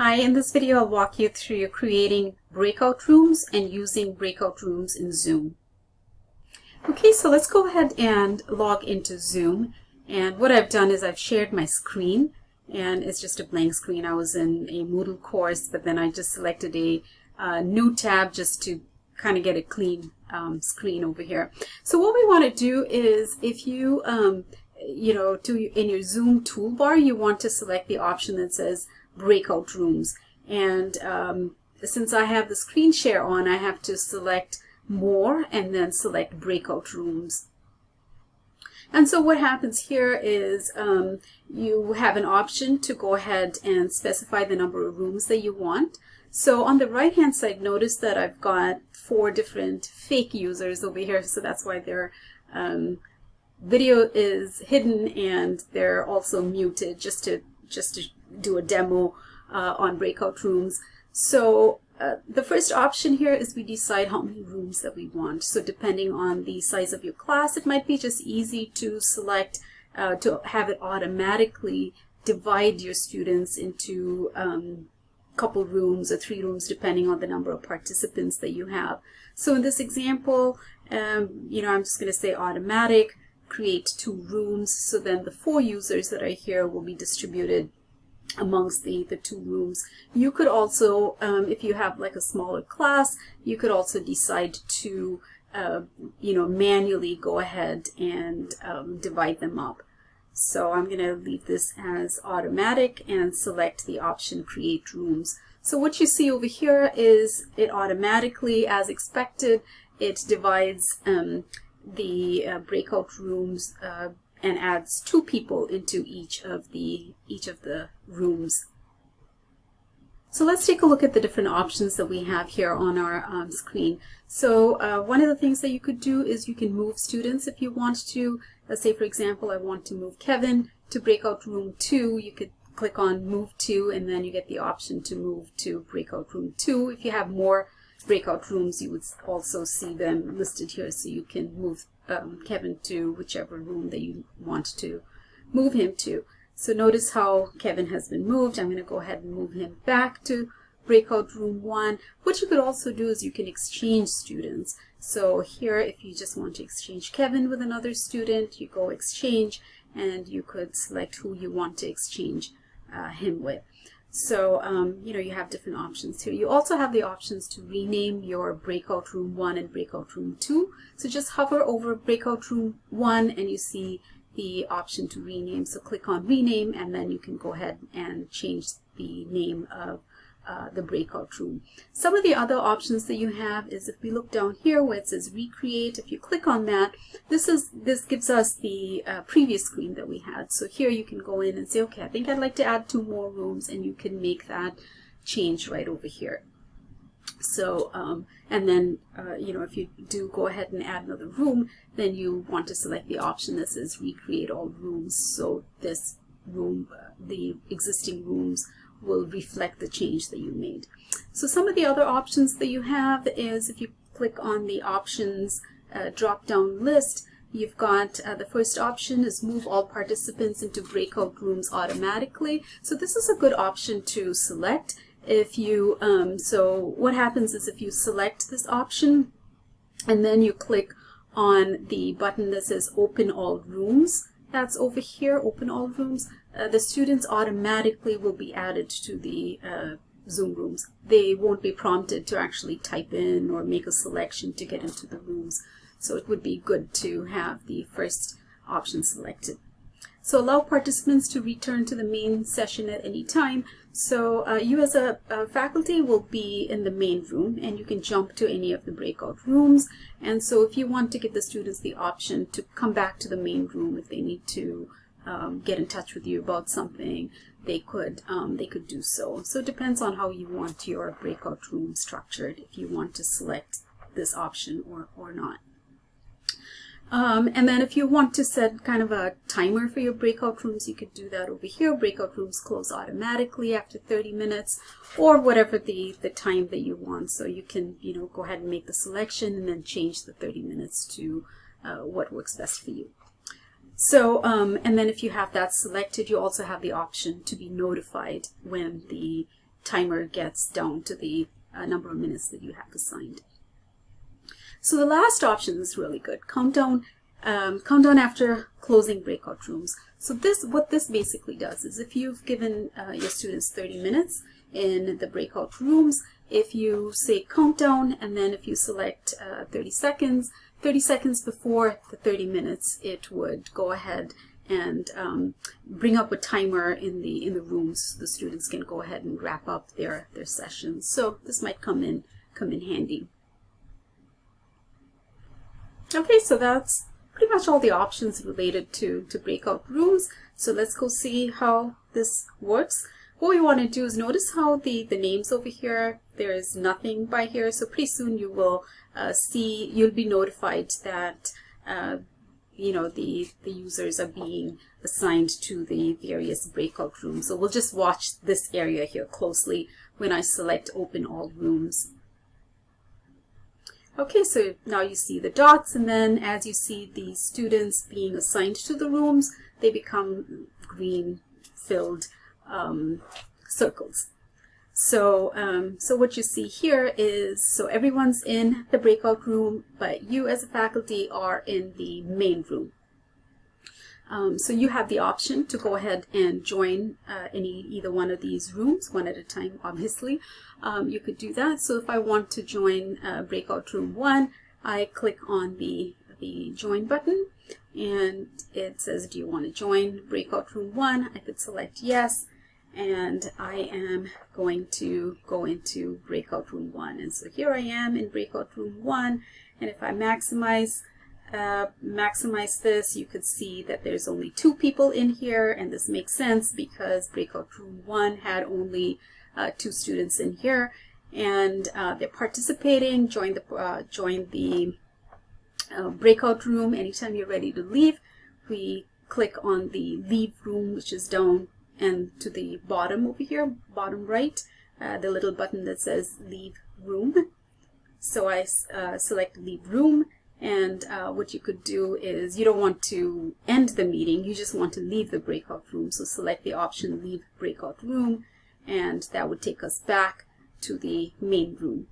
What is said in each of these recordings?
Hi, in this video I'll walk you through creating breakout rooms and using breakout rooms in Zoom. Okay, so let's go ahead and log into Zoom. And what I've done is I've shared my screen, and it's just a blank screen. I was in a Moodle course, but then I just selected a new tab just to kind of get a clean screen over here. So what we want to do is if you, in your Zoom toolbar, you want to select the option that says Breakout Rooms. And since I have the screen share on, I have to select More and then select Breakout Rooms. And so what happens here is you have an option to go ahead and specify the number of rooms that you want. So on the right hand side, notice that I've got 4 different fake users over here, so that's why their video is hidden and they're also muted just to do a demo on Breakout Rooms. So the first option here is we decide how many rooms that we want. So depending on the size of your class, it might be just easy to select to have it automatically divide your students into couple rooms or 3 rooms depending on the number of participants that you have. So in this example, I'm just going to say automatic, create 2 rooms, so then the 4 users that are here will be distributed amongst the 2 rooms. You could also, if you have like a smaller class, you could also decide to manually go ahead and divide them up. So I'm going to leave this as automatic and select the option create rooms. So what you see over here is it automatically, as expected, it divides the breakout rooms and adds 2 people into each of the rooms. So let's take a look at the different options that we have here on our screen. So one of the things that you could do is you can move students if you want to. Let's say, for example, I want to move Kevin to breakout room 2. You could click on move to, and then you get the option to move to breakout room 2. If you have more breakout rooms, you would also see them listed here, so you can move Kevin to whichever room that you want to move him to. So notice how Kevin has been moved. I'm going to go ahead and move him back to breakout room 1. What you could also do is you can exchange students. So here, if you just want to exchange Kevin with another student, you go exchange, and you could select who you want to exchange him with. So, you have different options here. You also have the options to rename your breakout room 1 and breakout room 2. So just hover over breakout room 1 and you see the option to rename. So click on rename, and then you can go ahead and change the name of the breakout room. Some of the other options that you have is if we look down here where it says recreate, if you click on that, this gives us the previous screen that we had. So here you can go in and say, okay, I think I'd like to add 2 more rooms, and you can make that change right over here. So and then if you do go ahead and add another room, then you want to select the option that says recreate all rooms, so this room, the existing rooms, will reflect the change that you made. So some of the other options that you have is if you click on the options drop down list, you've got the first option is move all participants into breakout rooms automatically. So this is a good option to select. If you so what happens is if you select this option and then you click on the button that says open all rooms, that's over here, open all rooms, the students automatically will be added to the Zoom rooms. They won't be prompted to actually type in or make a selection to get into the rooms. So it would be good to have the first option selected. So allow participants to return to the main session at any time. So you as a faculty will be in the main room, and you can jump to any of the breakout rooms. And so if you want to give the students the option to come back to the main room if they need to get in touch with you about something, they could do so. So it depends on how you want your breakout room structured, if you want to select this option or not. And then if you want to set kind of a timer for your breakout rooms, you could do that over here. Breakout rooms close automatically after 30 minutes or whatever the time that you want. So you can, go ahead and make the selection and then change the 30 minutes to what works best for you. So, and then if you have that selected, you also have the option to be notified when the timer gets down to the number of minutes that you have assigned. So the last option is really good. Countdown after closing breakout rooms. So what this basically does is if you've given your students 30 minutes in the breakout rooms, if you say countdown and then if you select 30 seconds before the 30 minutes, it would go ahead and bring up a timer in the rooms so the students can go ahead and wrap up their sessions. So this might come in handy. Okay, so that's pretty much all the options related to breakout rooms. So let's go see how this works. What we want to do is notice how the names over here, there is nothing by here. So pretty soon you will you'll be notified that you know, the users are being assigned to the various breakout rooms. So we'll just watch this area here closely when I select open all rooms. Okay, so now you see the dots, and then as you see the students being assigned to the rooms, they become green filled circles. So what you see here is, so everyone's in the breakout room, but you as a faculty are in the main room. So you have the option to go ahead and join either one of these rooms, one at a time, obviously. You could do that. So if I want to join breakout room 1, I click on the join button, and it says, do you want to join breakout room 1? I could select yes, and I am going to go into breakout room 1. And so here I am in breakout room 1, and if I maximize this, you could see that there's only 2 people in here, and this makes sense because breakout room 1 had only 2 students in here, and they're participating. Join the breakout room. Anytime you're ready to leave, we click on the leave room, which is down and to the bottom over here, bottom right, the little button that says leave room. So I select leave room. And what you could do is, you don't want to end the meeting, you just want to leave the breakout room. So select the option leave breakout room, and that would take us back to the main room.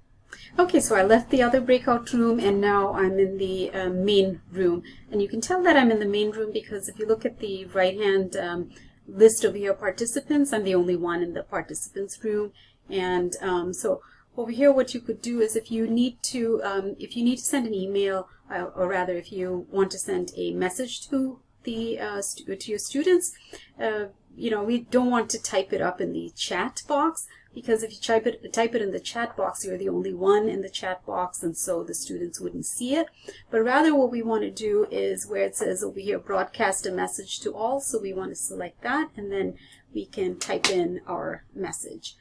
Okay, so I left the other breakout room, and now I'm in the main room. And you can tell that I'm in the main room because if you look at the right hand list of your participants, I'm the only one in the participants room. And so over here, what you could do is if you need to send an email, or rather if you want to send a message to your students, you know, we don't want to type it up in the chat box, because if you type it in the chat box, you're the only one in the chat box, and so the students wouldn't see it. But rather what we want to do is where it says over here, broadcast a message to all, so we want to select that, and then we can type in our message.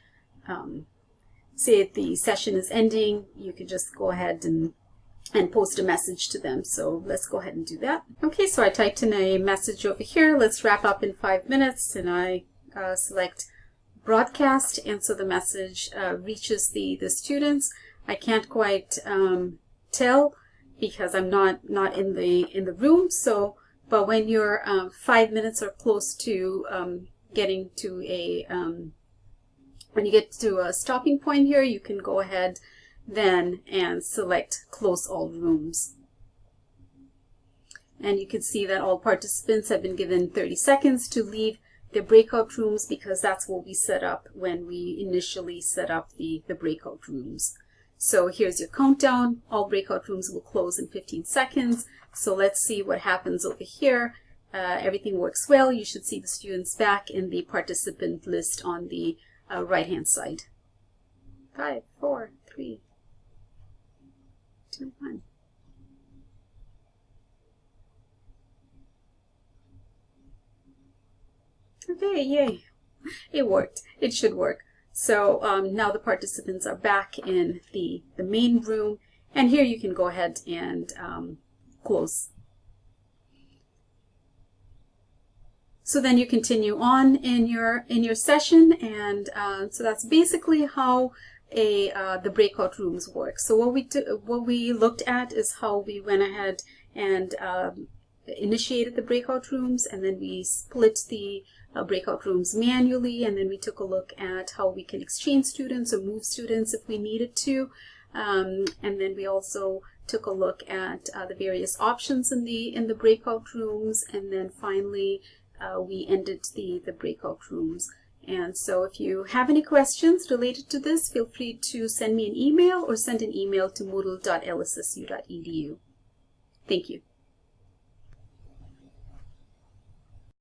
Say if the session is ending, you could just go ahead and post a message to them. So let's go ahead and do that. Okay, so I typed in a message over here. Let's wrap up in 5 minutes, and I select broadcast, and so the message reaches the students. I can't quite tell because I'm not in the room. So, but when you're 5 minutes or close to getting to a when you get to a stopping point here, you can go ahead then and select close all rooms. And you can see that all participants have been given 30 seconds to leave their breakout rooms, because that's what we set up when we initially set up the breakout rooms. So here's your countdown. All breakout rooms will close in 15 seconds. So let's see what happens over here. Everything works well. You should see the students back in the participant list on the right hand side. 5, 4, 3, 2, 1. Okay, yay. It worked. It should work. So now the participants are back in the main room, and here you can go ahead and close. So then you continue on in your session, and so that's basically how the breakout rooms work. So what we looked at is how we went ahead and initiated the breakout rooms, and then we split the breakout rooms manually, and then we took a look at how we can exchange students or move students if we needed to. And then we also took a look at the various options in the breakout rooms, and then finally we ended the breakout rooms. And so if you have any questions related to this, feel free to send me an email or send an email to moodle.lssu.edu. Thank you.